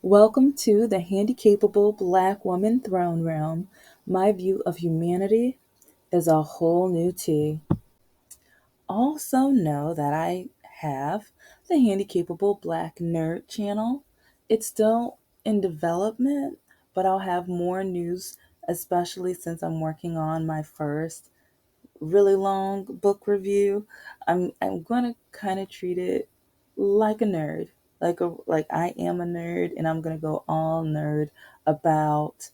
Welcome to the Handicapable Black Woman Throne Room. My view of humanity is a whole new tea. Also know that I have the Handicapable Black Nerd channel. It's still in development, but I'll have more news, especially since I'm working on my first really long book review. I'm gonna kind of treat it like a nerd, like I am a nerd, and I'm gonna go all nerd about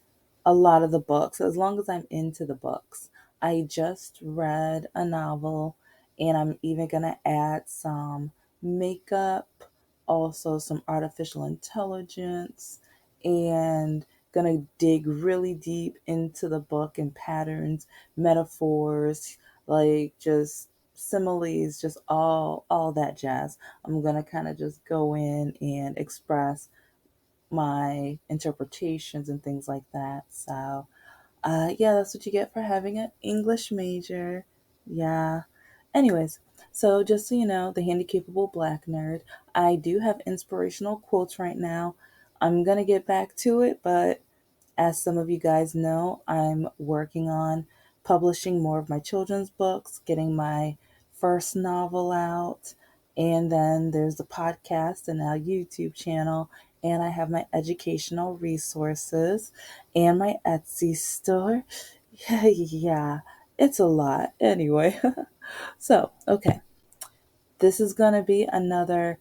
a lot of the books as long as I'm into the books. I just read a novel, and I'm even gonna add some makeup, also some artificial intelligence, and gonna dig really deep into the book and patterns, metaphors, like just similes, just all that jazz. I'm gonna kind of just go in and express my interpretations and things like that. So yeah, that's what you get for having an English major. Yeah. Anyways, so just so you know, the Handicapable Black Nerd, I do have inspirational quotes right now. I'm gonna get back to it, but as some of you guys know, I'm working on publishing more of my children's books, getting my first novel out, and then there's the podcast and now YouTube channel, and I have my educational resources and my Etsy store. Yeah, it's a lot. Anyway, so, okay, this is going to be another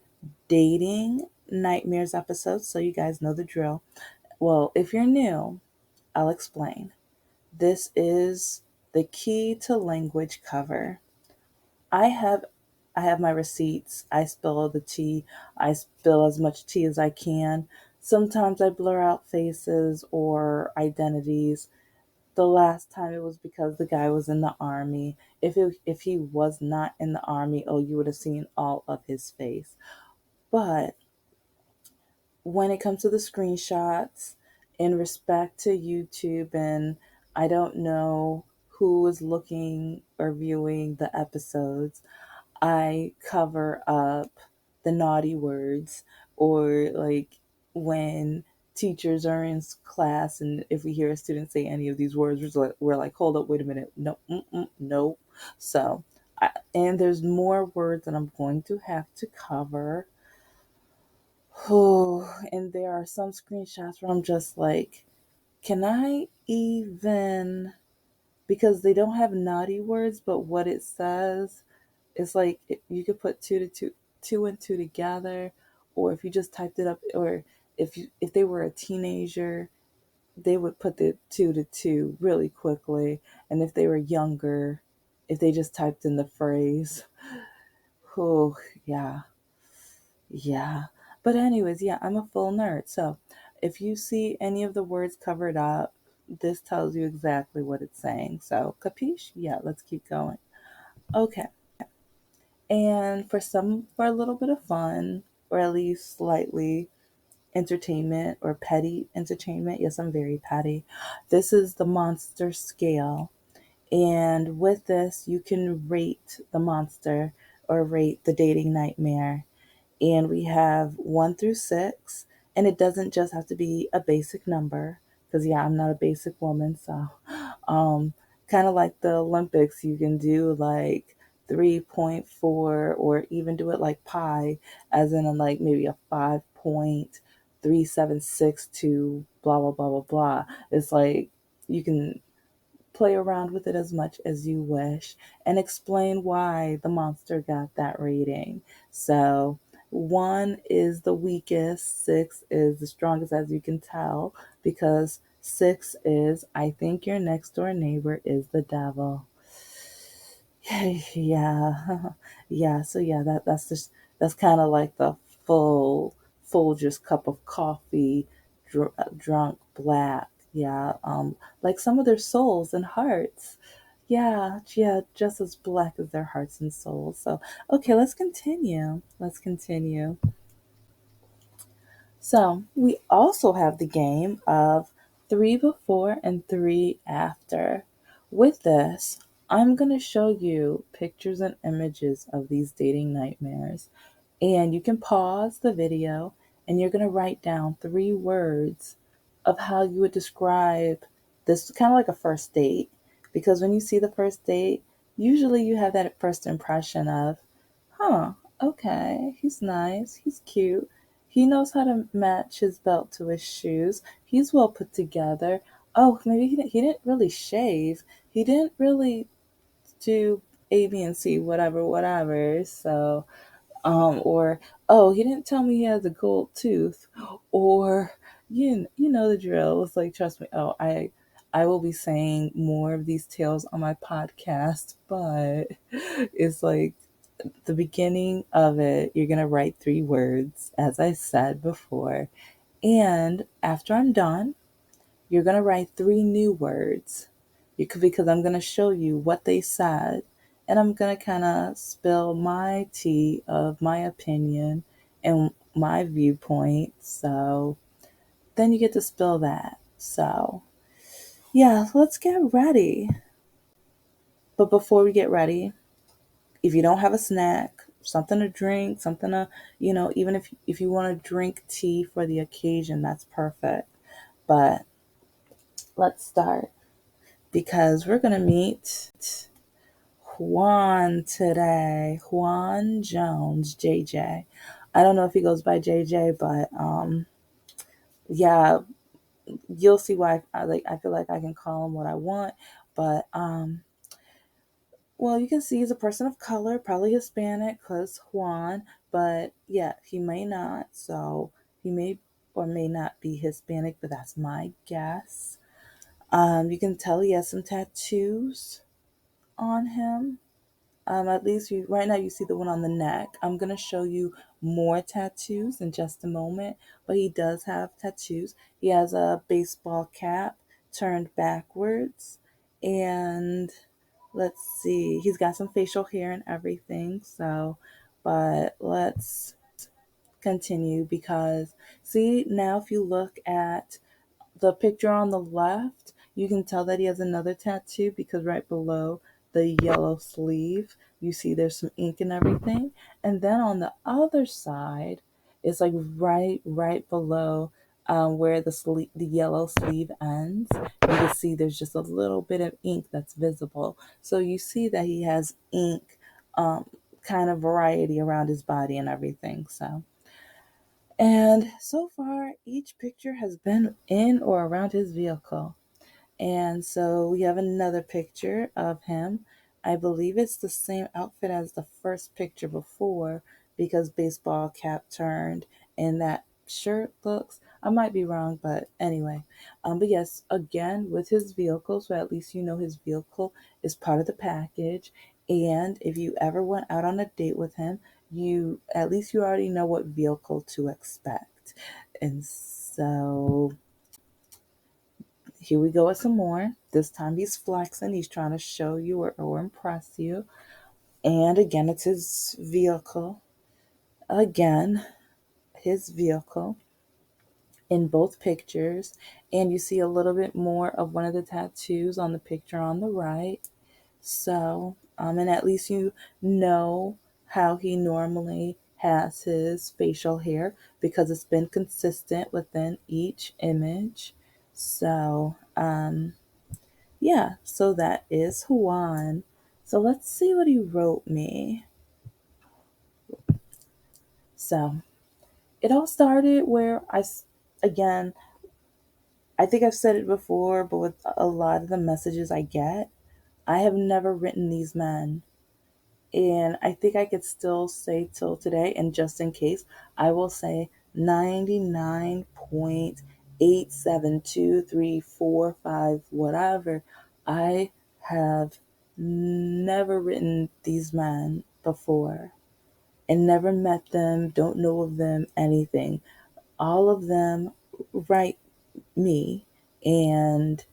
dating nightmares episode, so you guys know the drill. Well, if you're new, I'll explain. This is the key to language cover. I have I have my receipts. I spill the tea. I spill as much tea as I can. Sometimes I blur out faces or identities. The last time it was because the guy was in the army. If he was not in the army, oh, you would have seen all of his face. But when it comes to the screenshots, in respect to YouTube, and I don't know who is looking or viewing the episodes, I cover up the naughty words, or like when teachers are in class and if we hear a student say any of these words, we're like, hold up, wait a minute, no, no. So, and there's more words that I'm going to have to cover. Oh, and there are some screenshots where I'm just like, can I even, because they don't have naughty words, but what it says is like you could put two and two together, or if you just typed it up, or if they were a teenager, they would put the two to two really quickly, and if they were younger, if they just typed in the phrase, oh yeah, yeah. But anyways, yeah, I'm a full nerd. So if you see any of the words covered up, this tells you exactly what it's saying. So capiche? Yeah, let's keep going. Okay. And for a little bit of fun, or at least slightly entertainment or petty entertainment, yes, I'm very petty. This is the monster scale. And with this, you can rate the monster or rate the dating nightmare, and we have 1 through 6, and it doesn't just have to be a basic number, because yeah, I'm not a basic woman. So um kind of like the Olympics, you can do like 3.4, or even do it like pi, as in like maybe a 5.376 to blah blah blah blah blah. It's like you can play around with it as much as you wish and explain why the monster got that rating. So, 1 is the weakest, 6 is the strongest, as you can tell, because 6 is, I think your next door neighbor is the devil. Yeah, yeah. So yeah, that's kind of like the full Folgers cup of coffee, drunk black. Yeah, like some of their souls and hearts. Yeah, yeah, just as black as their hearts and souls. So okay, let's continue. Let's continue. So we also have the game of 3 before and 3 after. With this, I'm going to show you pictures and images of these dating nightmares. And you can pause the video and you're going to write down 3 words of how you would describe this, kind of like a first date. Because when you see the first date, usually you have that first impression of, huh, okay, he's nice, he's cute, he knows how to match his belt to his shoes, he's well put together. Oh, maybe he didn't really shave, he didn't really do A, B, and C, whatever, whatever. So, or oh, he didn't tell me he has a gold tooth, or you know the drill. It's like, trust me. Oh, I will be saying more of these tales on my podcast, but it's like the beginning of it. You're gonna write 3 words, as I said before, and after I'm done, you're going to write 3 new words. Because I'm going to show you what they said, and I'm going to kind of spill my tea of my opinion and my viewpoint. So then you get to spill that. So yeah, let's get ready. But before we get ready, if you don't have a snack, something to drink, something to, even if you want to drink tea for the occasion, that's perfect. But let's start, because we're going to meet Juan today. Juan Jones, JJ. I don't know if he goes by JJ, but yeah, you'll see why I feel like I can call him what I want. But well, you can see he's a person of color, probably Hispanic, cuz Juan, but yeah, he may not. So he may or may not be Hispanic, but that's my guess. You can tell he has some tattoos on him. At least right now you see the one on the neck. I'm going to show you more tattoos in just a moment, but he does have tattoos. He has a baseball cap turned backwards, and let's see, he's got some facial hair and everything. So, but let's continue, because see, now if you look at the picture on the left, you can tell that he has another tattoo, because right below the yellow sleeve, you see there's some ink and everything. And then on the other side, it's like right below where the yellow sleeve ends. You can see there's just a little bit of ink that's visible. So you see that he has ink, kind of variety around his body and everything. So. And so far, each picture has been in or around his vehicle. And so we have another picture of him. I believe it's the same outfit as the first picture before, because baseball cap turned and that shirt looks, I might be wrong, but anyway. But yes, again, with his vehicle, so at least you know his vehicle is part of the package. And if you ever went out on a date with him, at least you already know what vehicle to expect. And so here we go with some more. This time he's flexing. He's trying to show you or impress you. And again, it's his vehicle. Again, his vehicle in both pictures. And you see a little bit more of one of the tattoos on the picture on the right. So, and at least you know how he normally has his facial hair, because it's been consistent within each image. So, yeah, so that is Juan. So let's see what he wrote me. So it all started where again, I think I've said it before, but with a lot of the messages I get, I have never written these men. And I think I could still say till today, and just in case, I will say 99.872345, whatever. I have never written these men before and never met them, don't know of them, anything. All of them write me, and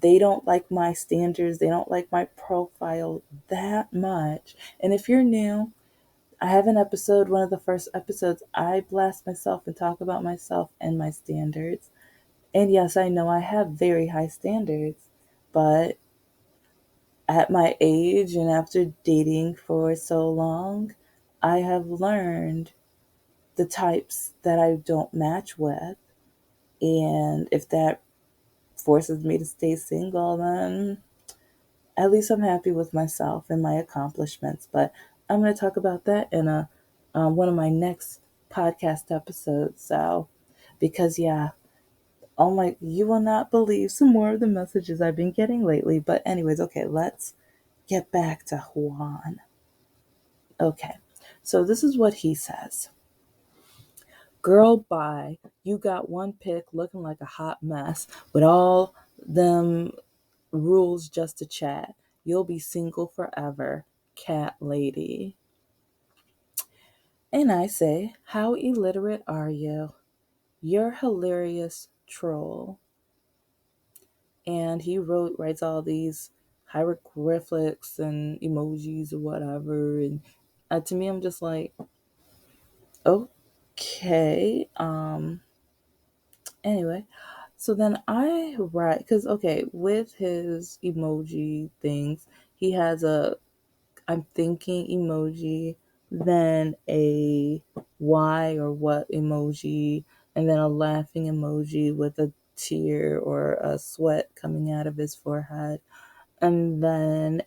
they don't like my standards, they don't like my profile that much. And if you're new, I have an episode, one of the first episodes, I blast myself and talk about myself and my standards. And yes, I know I have very high standards, but at my age and after dating for so long, I have learned the types that I don't match with. And if that forces me to stay single, then at least I'm happy with myself and my accomplishments. But I'm going to talk about that in a one of my next podcast episodes. So, because yeah, oh my, you will not believe some more of the messages I've been getting lately. But anyways, okay, let's get back to Juan. Okay, so this is what he says. Girl, bye. You got one pic looking like a hot mess with all them rules just to chat. You'll be single forever, cat lady. And I say, how illiterate are you? You're hilarious troll. And he writes all these hieroglyphics and emojis or whatever. And to me, I'm just like, okay. Anyway, so then I write, because, okay, with his emoji things, he has a I'm thinking emoji, then a why or what emoji, and then a laughing emoji with a tear or a sweat coming out of his forehead, and then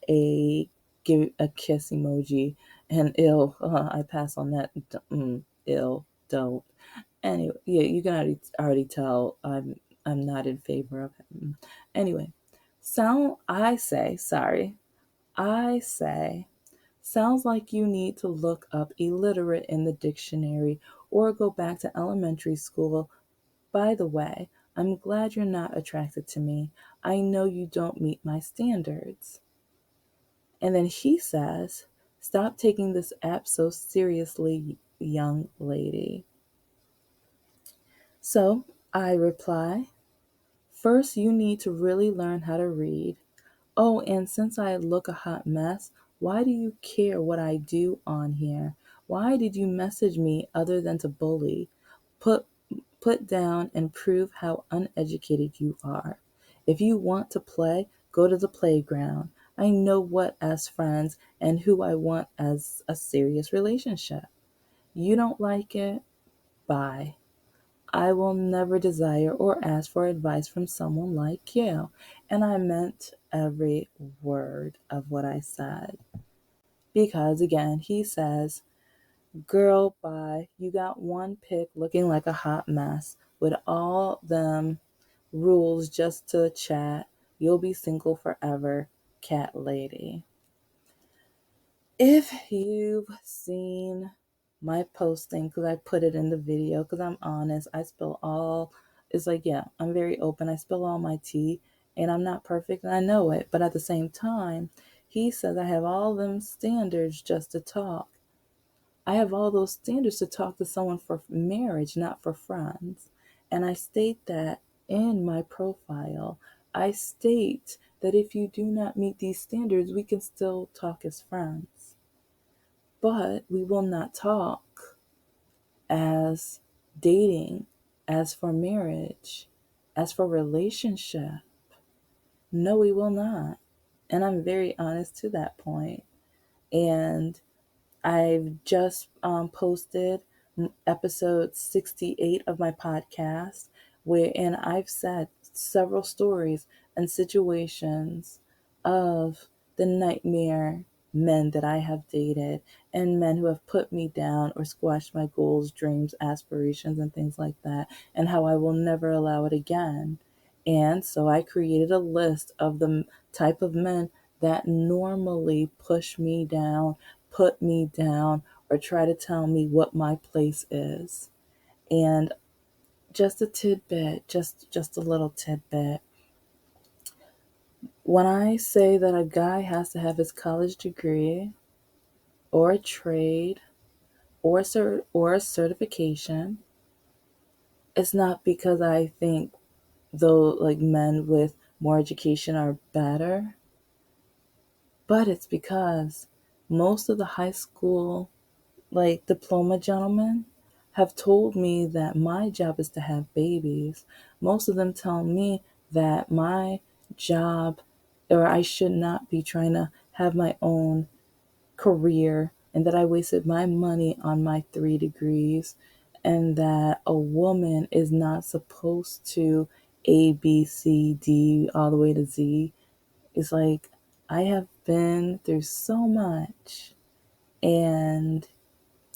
give a kiss emoji. And ill, I pass on that. Ill, don't. Anyway, yeah, you can already tell I'm not in favor of him. Anyway, I say, sounds like you need to look up illiterate in the dictionary or go back to elementary school. By the way, I'm glad you're not attracted to me. I know you don't meet my standards. And then he says, stop taking this app so seriously, young lady. So I reply, first, you need to really learn how to read. Oh, and since I look a hot mess, why do you care what I do on here? Why did you message me other than to bully? Put put down and prove how uneducated you are. If you want to play, go to the playground. I know what as friends and who I want as a serious relationship. You don't like it? Bye. I will never desire or ask for advice from someone like you. And I meant every word of what I said. Because again, he says, girl, bye. You got one pic looking like a hot mess with all them rules just to chat. You'll be single forever, cat lady. If you've seen my posting, because I put it in the video, because I'm honest, I spill all, it's like, yeah, I'm very open. I spill all my tea, and I'm not perfect, and I know it. But at the same time, he says I have all them standards just to talk. I have all those standards to talk to someone for marriage, not for friends. And I state that in my profile. I state that if you do not meet these standards, we can still talk as friends. But we will not talk as dating, as for marriage, as for relationship. No, we will not. And I'm very honest to that point. And I've just posted episode 68 of my podcast, wherein I've said several stories and situations of the nightmare men that I have dated and men who have put me down or squashed my goals, dreams, aspirations, and things like that, and how I will never allow it again. And so I created a list of the type of men that normally push me down, put me down, or try to tell me what my place is. And just a tidbit, just a little tidbit. When I say that a guy has to have his college degree or a trade or a certification, it's not because I think though like men with more education are better, but it's because most of the high school diploma gentlemen have told me that my job is to have babies. Most of them tell me that my job, or I should not be trying to have my own career, and that I wasted my money on my 3 degrees and that a woman is not supposed to A, B, C, D, all the way to Z. It's like I have been through so much, and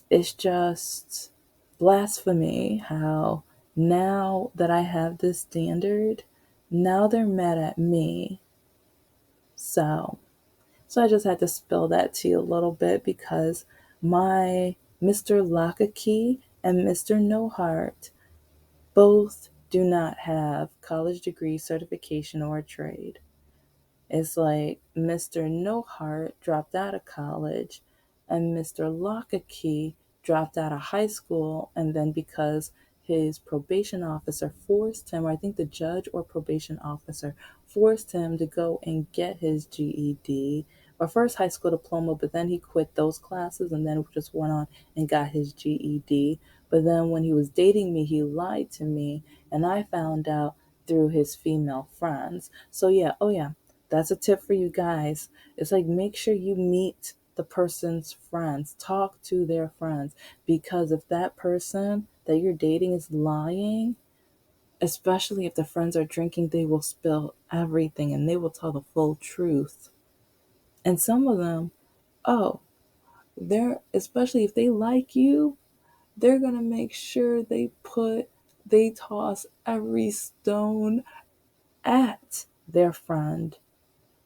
it's just blasphemy how now that I have this standard, now they're mad at me. So, so I just had to spill that to you a little bit because my Mr. Lockakey and Mr. No Heart both do not have college degree certification or a trade. It's like Mr. No Heart dropped out of college and Mr. Lockakey dropped out of high school. And then because his probation officer forced him, or I think the judge or probation officer forced him to go and get his GED, or first high school diploma, but then he quit those classes and then just went on and got his GED. But then when he was dating me, he lied to me, and I found out through his female friends. So yeah, oh yeah, that's a tip for you guys. It's like make sure you meet the person's friends, talk to their friends, because if that person that you're dating is lying, especially if the friends are drinking, they will spill everything and they will tell the full truth. And some of them, oh, they're, especially if they like you, they're going to make sure they toss every stone at their friend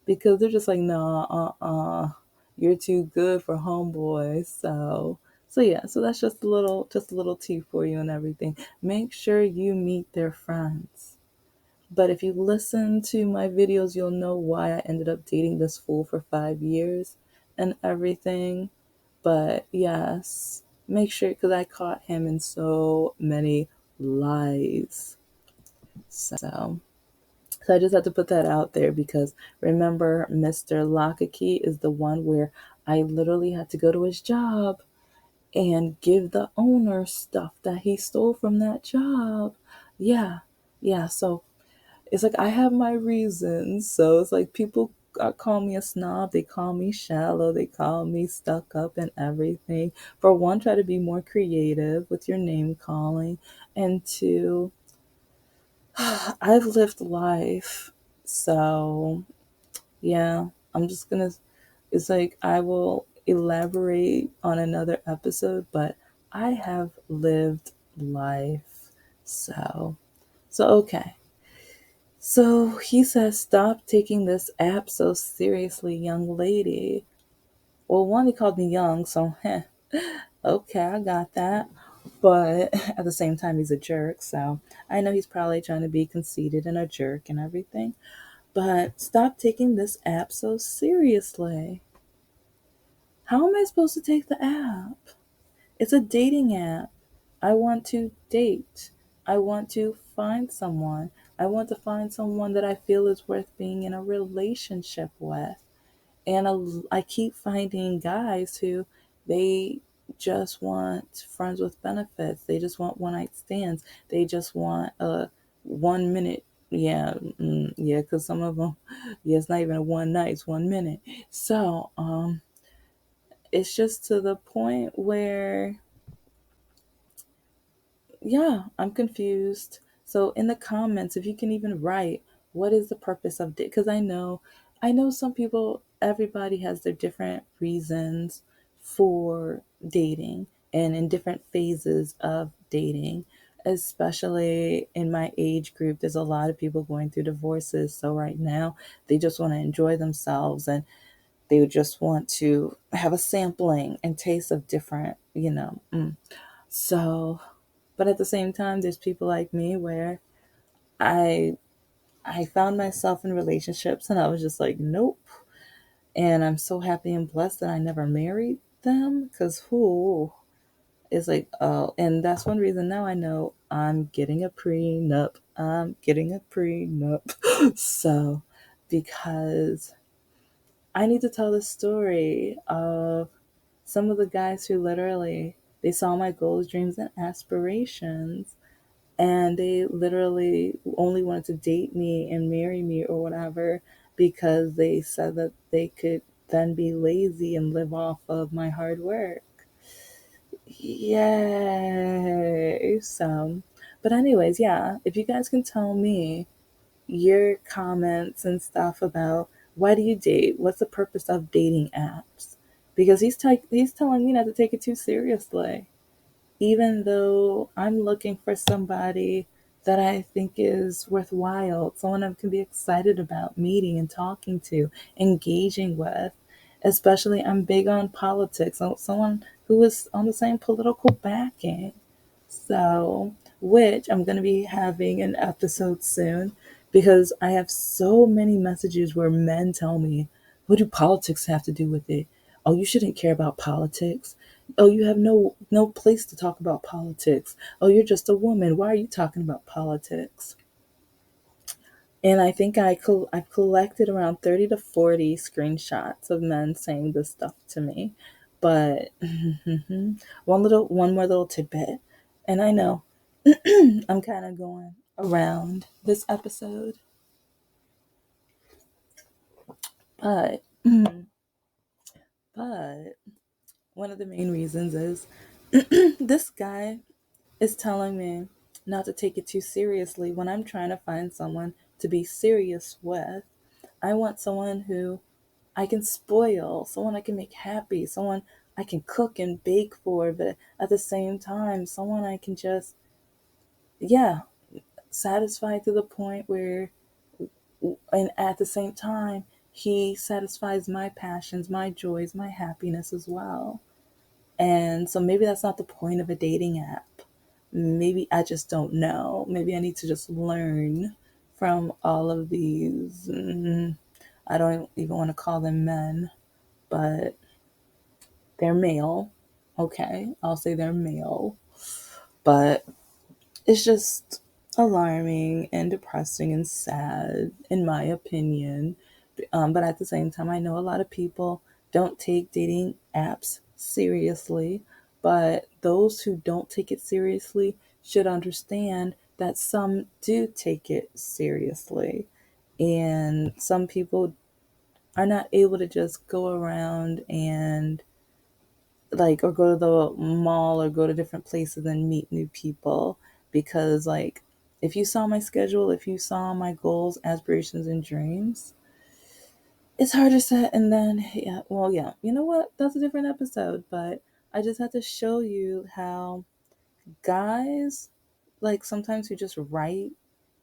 because they're just like, nah, you're too good for homeboy. So yeah, so that's just a little tea for you and everything. Make sure you meet their friends. But if you listen to my videos, you'll know why I ended up dating this fool for 5 years and everything. But yes, make sure because I caught him in so many lies. So I just had to put that out there because remember, Mr. Lockakey is the one where I literally had to go to his job and give the owner stuff that he stole from that job. Yeah, yeah. So it's like I have my reasons. So it's like people call me a snob, they call me shallow, they call me stuck up and everything. For one, try to be more creative with your name calling, and two, I've lived life. So, yeah, I'm just gonna, it's like I will elaborate on another episode, but I have lived life. So, okay. So he says, stop taking this app so seriously, young lady. Well, one, he called me young, so, okay, I got that. But at the same time, he's a jerk, so I know he's probably trying to be conceited and a jerk and everything. But stop taking this app so seriously. How am I supposed to take the app? It's a dating app. I want to date. I want to find someone. I want to find someone that I feel is worth being in a relationship with. And I keep finding guys who they just want friends with benefits. They just want one night stands. They just want a 1 minute. Yeah, yeah, because some of them, yeah, it's not even a one night, it's 1 minute. So, it's just to the point where yeah, I'm confused. So in the comments, if you can even write, what is the purpose of it? Because I know some people, everybody has their different reasons for dating and in different phases of dating. Especially in my age group, there's a lot of people going through divorces. So right now, they just want to enjoy themselves and they would just want to have a sampling and taste of different, So but at the same time, there's people like me where I I found myself in relationships and I was just like, nope. And I'm so happy and blessed that I never married them because who is like, oh, and that's one reason now I know I'm getting a prenup. I'm getting a prenup. So, because I need to tell the story of some of the guys who literally they saw my goals, dreams, and aspirations and they literally only wanted to date me and marry me or whatever because they said that they could then be lazy and live off of my hard work. Yay. So, but anyways, yeah, if you guys can tell me your comments and stuff about why do you date? What's the purpose of dating apps? Because he's telling me not to take it too seriously, even though I'm looking for somebody that I think is worthwhile, someone I can be excited about meeting and talking to, engaging with. Especially, I'm big on politics, so someone who is on the same political backing. So, which I'm going to be having an episode soon because I have so many messages where men tell me, what do politics have to do with it? Oh, you shouldn't care about politics. Oh, you have no place to talk about politics. Oh, you're just a woman. Why are you talking about politics? And I think I've collected around 30 to 40 screenshots of men saying this stuff to me. But one more little tidbit. And I know I'm kind of going around this episode, but but one of the main reasons is this guy is telling me not to take it too seriously when I'm trying to find someone to be serious with. I want someone who I can spoil, someone I can make happy, someone I can cook and bake for, but at the same time, someone I can just, yeah, satisfy to the point where, and at the same time, he satisfies my passions, my joys, my happiness as well. And so maybe that's not the point of a dating app. Maybe I just don't know. Maybe I need to just learn from all of these. I don't even want to call them men, but they're male. Okay, I'll say they're male. But it's just alarming and depressing and sad, in my opinion. But at the same time, I know a lot of people don't take dating apps seriously. But those who don't take it seriously should understand that some do take it seriously. And some people are not able to just go around and or go to the mall or go to different places and meet new people because if you saw my schedule, if you saw my goals, aspirations and dreams, it's hard to set. And then yeah, you know what, that's a different episode, but I just had to show you how guys sometimes who just write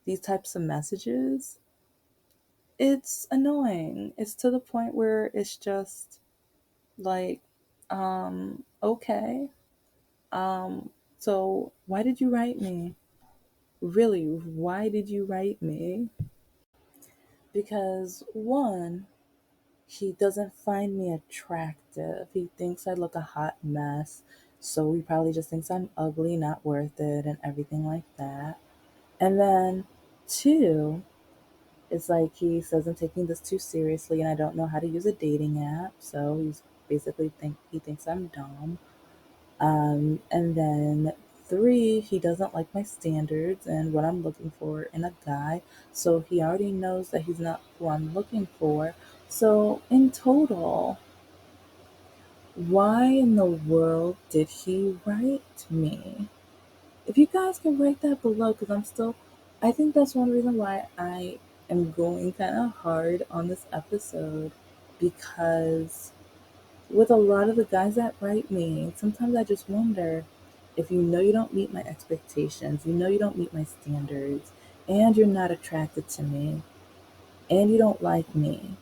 these types of messages, it's annoying. It's to the point where it's just like okay. So why did you write me? Really, why did you write me? Because one, he doesn't find me attractive. He thinks I look a hot mess. So he probably just thinks I'm ugly, not worth it, and everything like that. And then two, it's like he says I'm taking this too seriously and I don't know how to use a dating app. So he thinks I'm dumb. And then three, he doesn't like my standards and what I'm looking for in a guy. So he already knows that he's not who I'm looking for. So in total, why in the world did he write me? If you guys can write that below, because I think that's one reason why I am going kind of hard on this episode, because with a lot of the guys that write me, sometimes I just wonder if you know you don't meet my expectations, you know you don't meet my standards, and you're not attracted to me, and you don't like me,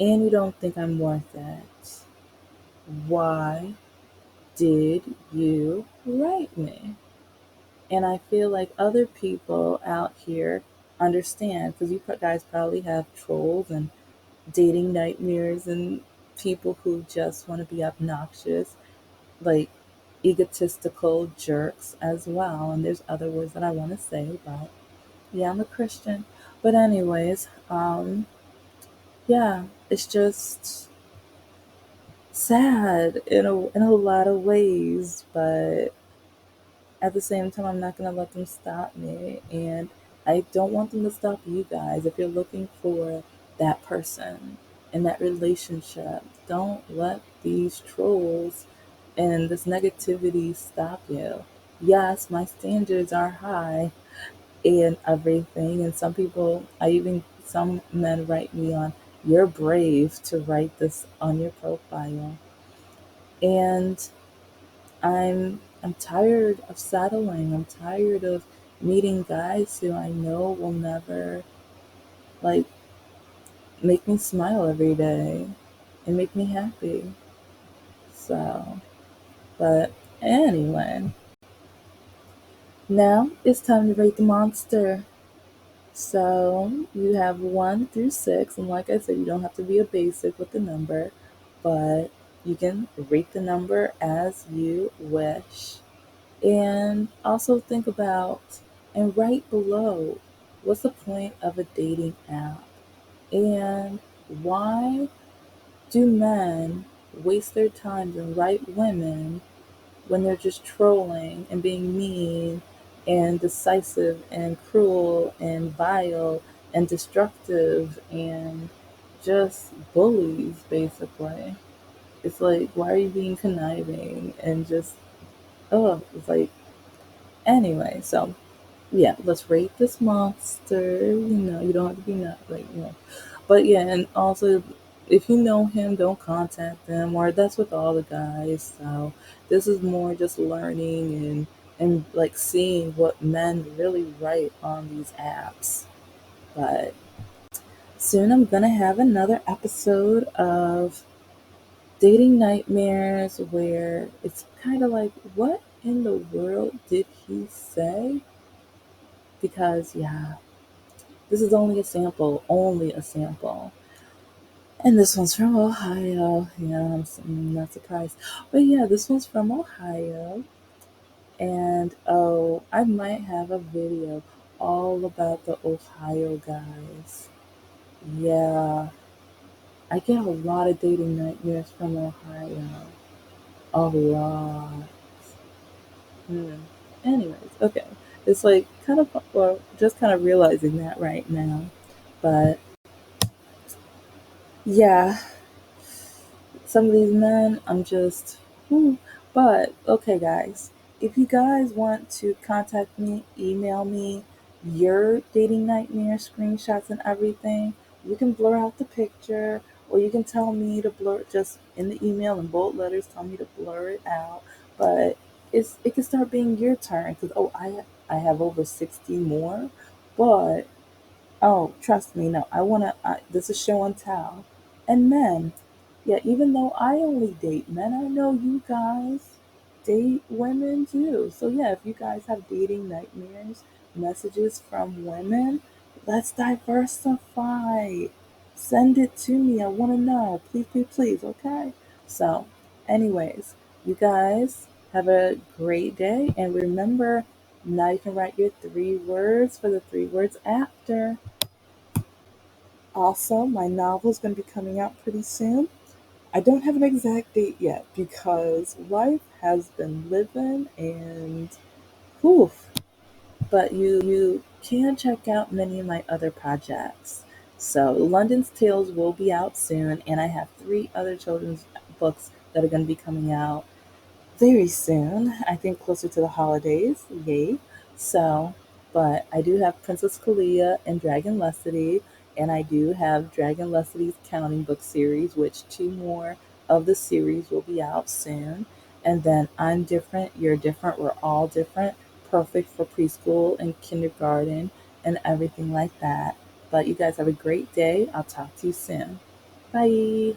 and you don't think I'm worth it. Why did you write me? And I feel like other people out here understand because you guys probably have trolls and dating nightmares and people who just want to be obnoxious, like egotistical jerks as well. And there's other words that I want to say, but yeah, I'm a Christian. But anyways, yeah, it's just sad in a lot of ways, but at the same time, I'm not gonna let them stop me, and I don't want them to stop you guys. If you're looking for that person in that relationship, don't let these trolls and this negativity stop you. Yes, my standards are high and everything. And some people, some men write me on, you're brave to write this on your profile. And I'm tired of settling. I'm tired of meeting guys who I know will never like make me smile every day and make me happy. So, but anyway, now it's time to rate the monster. So you have 1 through 6, and like I said, you don't have to be a basic with the number, but you can rate the number as you wish. And also think about and write below, what's the point of a dating app? And why do men waste their time and write women when they're just trolling and being mean and decisive and cruel and vile and destructive and just bullies, basically? It's like, why are you being conniving and just, oh, it's like, anyway, so yeah, let's rate this monster. You don't have to be not like. But yeah, and also, if you know him, don't contact them. Or that's with all the guys. So this is more just learning and like seeing what men really write on these apps. But soon I'm gonna have another episode of dating nightmares where it's kind of like, what in the world did he say? Because yeah, this is only a sample. And this one's from Ohio. Yeah, I'm not surprised. But yeah, this one's from Ohio. And oh, I might have a video all about the Ohio guys. Yeah, I get a lot of dating nightmares from Ohio. A lot. Hmm. Anyways, okay. It's like kind of, well, just kind of realizing that right now. But yeah, some of these men, I'm just, whew. But okay, guys, if you guys want to contact me, email me your dating nightmare screenshots and everything. You can blur out the picture, or you can tell me to blur just in the email in bold letters. Tell me to blur it out. But it can start being your turn because I have over 60 more, but oh, trust me, no, this is show and tell. And men, yeah, even though I only date men, I know you guys date women too. So yeah, if you guys have dating nightmares, messages from women, let's diversify. Send it to me. I want to know. Please, please, please, okay? So, anyways, you guys have a great day. And remember, now you can write your 3 words for the 3 words after. Also, my novel is going to be coming out pretty soon. I don't have an exact date yet because life has been living and whew. But you can check out many of my other projects. So, London's Tales will be out soon, and I have 3 other children's books that are going to be coming out very soon. I think closer to the holidays. Yay. So, but I do have Princess Kalia and Dragon Lessity, and I do have Dragon Lessity's Counting Book series, which 2 more of the series will be out soon. And then I'm Different, You're Different, We're All Different, perfect for preschool and kindergarten and everything like that. But you guys have a great day. I'll talk to you soon. Bye.